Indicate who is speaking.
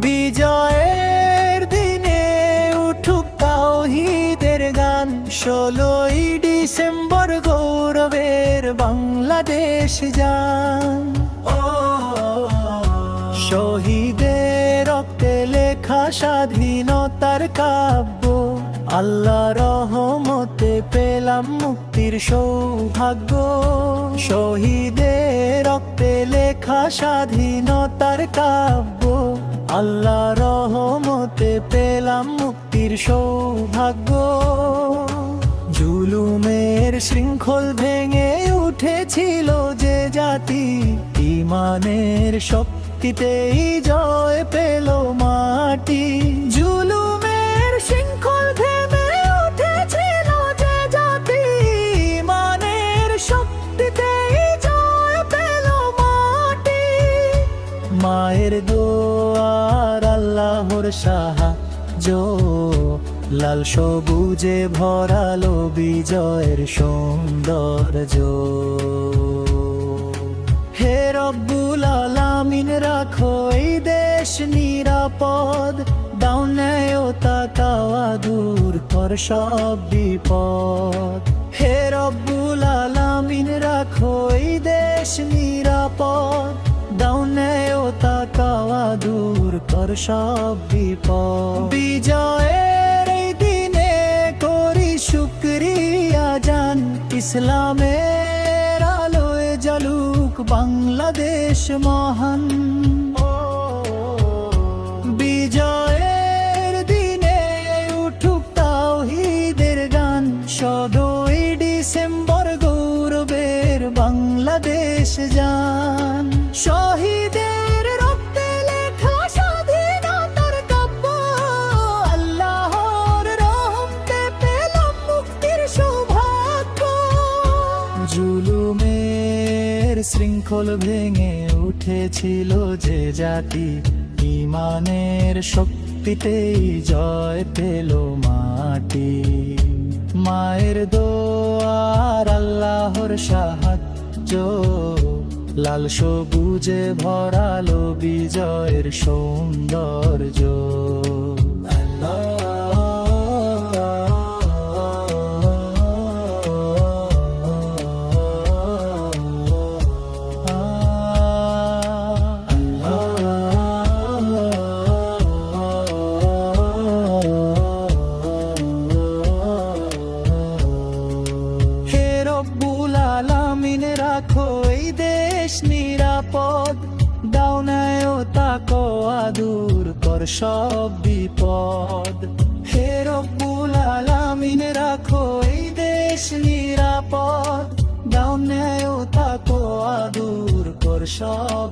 Speaker 1: বিজয়ের দিনে উঠুক তাওহীদের গান, 16ই ডিসেম্বর গৌরবের বাংলাদেশ যান। শহীদের রক্তে লেখা স্বাধীনতার কাব্য, আল্লাহ রহমতে পেলাম মুক্তির সৌভাগ্য। শহীদের রক্তে লেখা স্বাধীনতার কাব্য, আল্লাহ রহমতে পেলাম মুক্তির সৌভাগ্য। জুলুমের শৃঙ্খল ভেঙে উঠেছিল যে জাতি, ঈমানের শক্তিতেই জয় পেল মাটি। জুলুমের শৃঙ্খল ভেঙে উঠেছিল যে জাতি, ঈমানের শক্তিতেই জয় পেল মাটি। মায়ের দোয়ার আল্লাহর সাহায্য, লাল সবুজে ভরালো বিজয়ের সৌন্দর্য। হে রব্বুল আলামিন রাখো এই দেশ নিরাপদ, দাও ন্যায়তা কাওয়া দূর কর সব বিপদ। হে রব্বুল আলামিন রাখো এই দেশ নিরাপদ, দাও ন্যায়তা কাওয়া দূর কর সব বিপদ। বিজয়ের এই দিনে করি শুকরিয়া জান, ইসলামের আলোয় জ্বলুক বাংলাদেশ মহান। বিজয়ের দিনে উঠুক তাওহীদের গান, 16ই ডিসেম্বর গৌরবের বাংলাদেশ যান। শহীদের রক্তে লেখা স্বাধীনতার কাব্য, আল্লাহর রহমতে পেলাম মুক্তির সৌভাগ্য। জুলুমের শৃঙ্খল ভেঙে উঠেছিল যে জাতি, ঈমানের শক্তিতেই জয় পেল মাটি। মায়ের দোয়ার আল্লাহর সাহায্য, লাল সবুজে ভরালো বিজয়ের সৌন্দর্য। হে রব্বুল আলামিন রাখো এই দেশ নিরাপদ, দাও ন্যায়তা কাওয়া দূর কর সব বিপদ। হে রব্বুল আলামিন রাখো এই দেশ নিরাপদ, দাও ন্যায়তা কাওয়া দূর কর সব